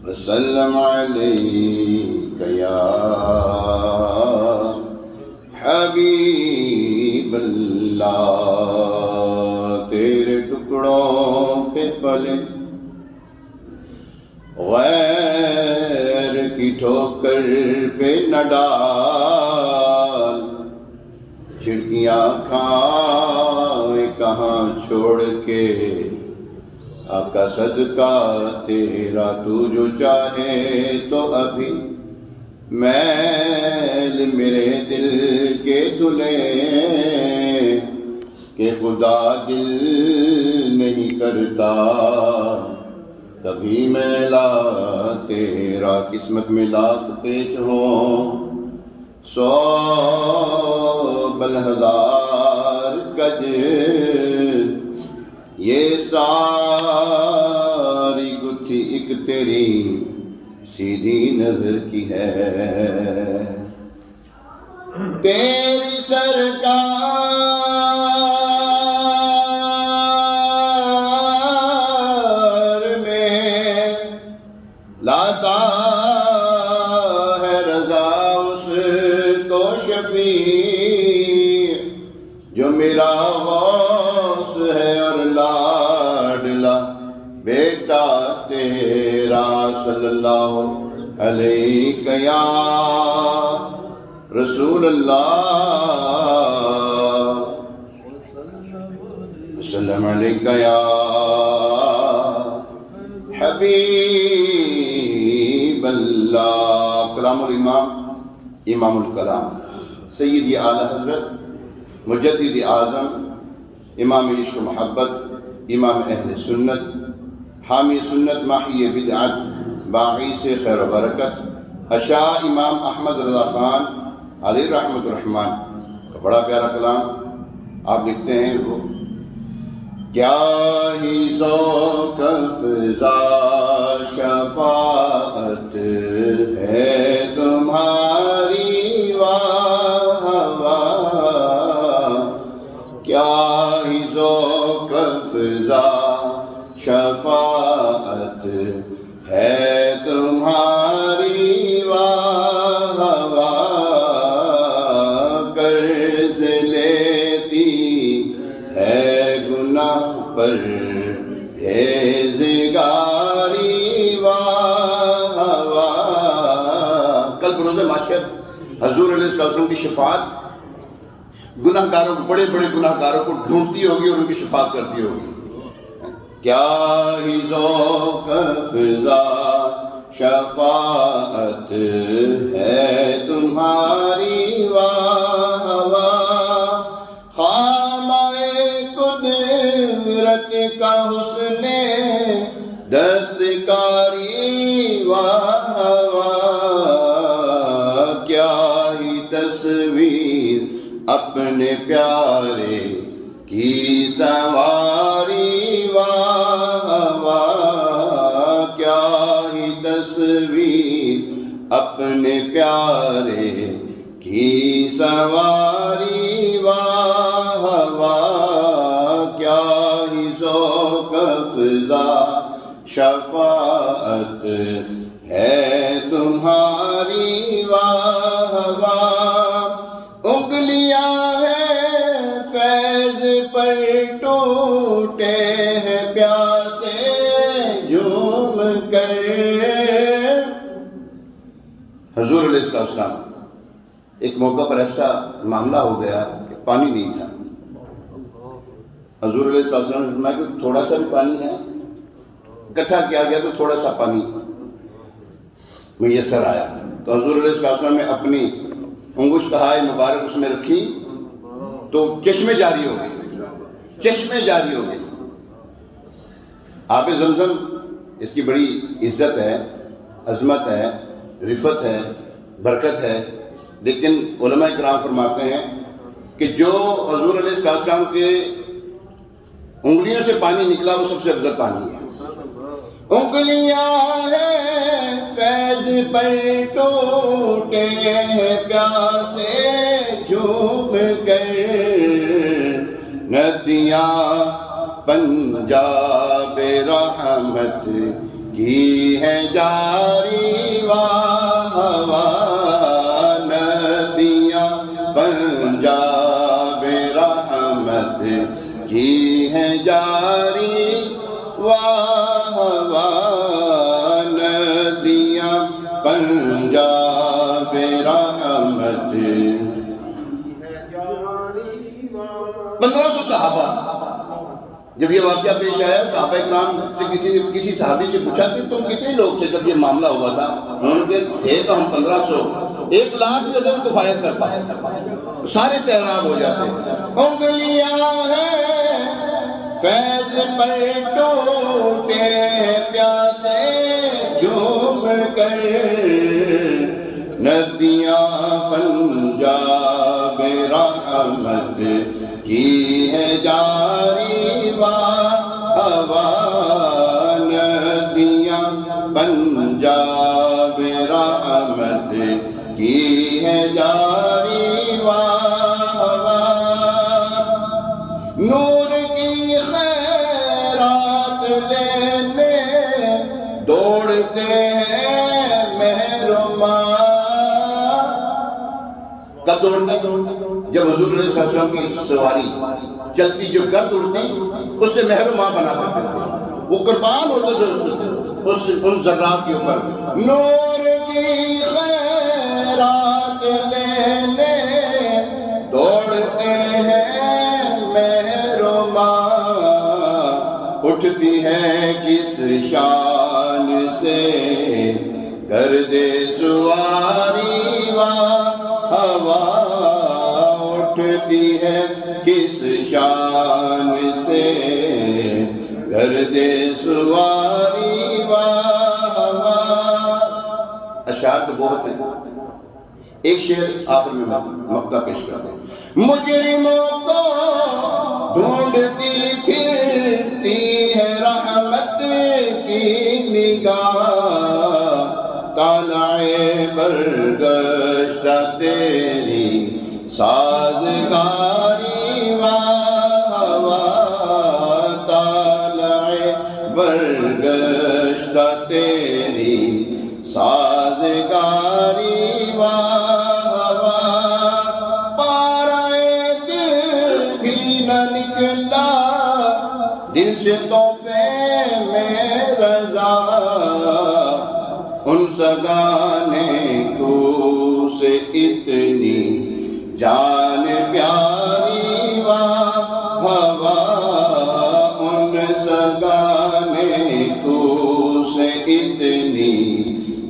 وسلم علیک یا حبیب اللہ، تیرے ٹکڑوں پہ پلے غیر کی ٹھوکر پہ نہ ڈال، کھڑکیاں کھائیں کہاں چھوڑ کے آقا صدقہ تیرا، تو جو چاہے تو ابھی میل میرے دل کے دھلے، کہ خدا دل نہیں کرتا کبھی میلا تیرا، قسمت میں لاکھ پیچ ہوں 100 بلہزار گج، یہ ساری گتھی ایک تیری سیدھی نظر کی ہے، تیری سرکار میں لاتا ہے رضا اس کو شفیع جو میرا غوث ہے اور لاڈلا بیٹا تیرا، صلی اللہ علیہ یا رسول اللہ، وسلم علیک یا حبیب اللہ۔ کلام الامام، امام الکلام، سیدی اعلی حضرت مجدد اعظم، امام عشق و محبت، امام اہل سنت، حامی سنت، ماحی بدعت، باعث خیر و برکت، اشاع امام احمد رضا خان علیہ رحمۃ الرحمن کا بڑا پیارا کلام آپ لکھتے ہیں، وہ کیا ہی ذوق افزا شفاعت ہے تمہاری، واہ واہ، کیا ہی ذوق افزا شفاعت ہے تمہاری، واہ واہ، قرض لیتی ہے گناہ پر پرہیزگاری، واہ واہ۔ کل بروز محشر حضور علیہ السلام کی شفاعت گناہ گاروں کو، بڑے بڑے گناہ گاروں کو ڈھونڈتی ہوگی اور ان کی شفاعت کرتی ہوگی۔ کیا ہی ذوق افزا شفاعت ہے تمہاری، واہ واہ، خامہ قدرت کا حسن دستکاری، واہ واہ، کیا ہی تصویر اپنے پیارے کی سنواری، واہ واہ، کیا ہی تصویر اپنے پیارے کی سنواری، واہ واہ، کیا ہی ذوق افزا شفاعت ہے تمہاری، واہ واہ، انگلیاں ہیں فیض پر ٹوٹے ہیں پیاسے جھوم کر، حضور علیہ السلام ایک موقع پر ایسا معاملہ ہو گیا کہ پانی نہیں تھا، حضور علیہ السلام نے فرمایا کہ تھوڑا سا بھی پانی ہے، اکٹھا کیا گیا تو تھوڑا سا پانی میسر آیا، تو حضور علیہ السلام نے اپنی انگشت ہائے مبارک اس میں رکھی تو چشمے جاری ہو گئے، چشمے جاری ہو گئے۔ آب زمزم اس کی بڑی عزت ہے، عظمت ہے، رفت ہے، برکت ہے، لیکن علماء کرام فرماتے ہیں کہ جو حضور علیہ السلام کے انگلیوں سے پانی نکلا وہ سب سے افضل پانی ہے۔ انگلیاں ہیں فیض پر ٹوٹے ہیں پیاسے جھوم کر، ندیاں پنجاب رحمت کی ہے جاری واہ واہ ندیاں پنجاب رحمت کی ہے جاری واہ واہ ندیاں پنجاب رحمت 1500 صحابہ جب یہ واقعہ پیش آیا صحابہ اکرام سے کسی صحابی سے پوچھا کہ تم کتنے لوگ تھے جب یہ معاملہ ہوا تھا؟ انہوں نے کہا تھے تو ہم 1500 1 لاکھ بھی ہوتے تو کفایت کرتا سارے سیراب ہو جاتے انگلیاں ہیں فیض پر ٹوٹے پیاسے جھوم کر ندیاں پنجاب رحمت کی ہے جاری واہ واہ ندیاں پنجاب رحمت کی ہے جاری واہ واہ نور کی خیرات لینے دوڑتے ہیں محرماں کب دوڑتے جب حضور علیہ السلام کی سواری چلتی جو گرد اڑتی اس سے محرماں بنا کرتے تھے وہ قربان ہوتے تھے ان ذرات کے اوپر نور کی خیرات لینے دوڑتے ہیں محرماں اٹھتی ہے کس شان سے گرد سواری واہ واہ اٹھتی ہے کس شان سے گرد سواری واہ واہ اشعار تو بہت ہیں ایک شعر آخر میں مکہ پیش کرتے ہیں مجرموں کو ڈھونڈتی پھرتی ہے رحمت کی نگاہ طالع برگشتہ تیری سازگاری واہ واہ طالع برگشتہ تیری سازگاری واہ واہ پارائے دل بھی نہ نکلا دل سے تحفے میں رضا ان سگانے کو سے اتنی جان پیاری واہ واہ ان سگانے کو سے اتنی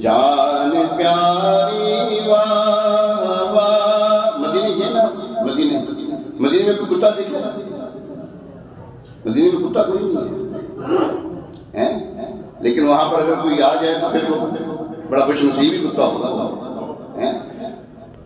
جان پیاری واہ واہ مدینے یہ نا مدینے میں کوئی کتا دیکھا مدینے میں کتا کوئی نہیں ہے لیکن وہاں پر اگر کوئی آ جائے تو پھر وہ بڑا خوش نصیب ہی کتا ہوگا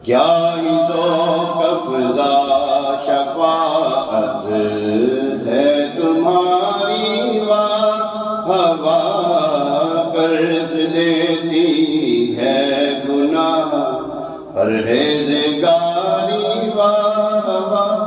کیا ہی ذوق افزا شفاعت ہے تمہاری واہ واہ قرض لیتی ہے گناہ پرہیزگاری واہ واہ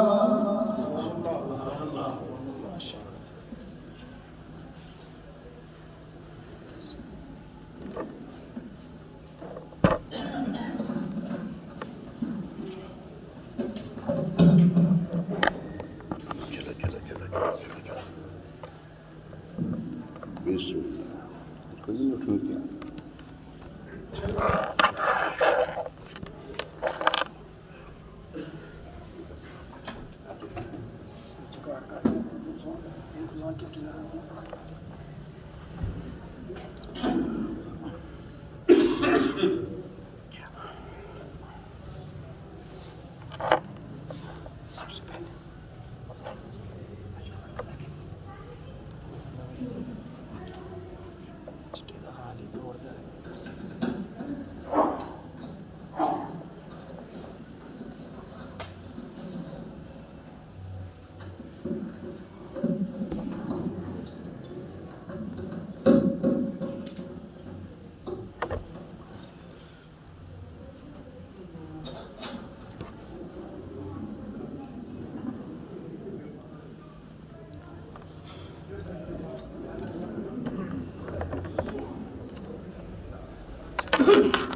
ہے.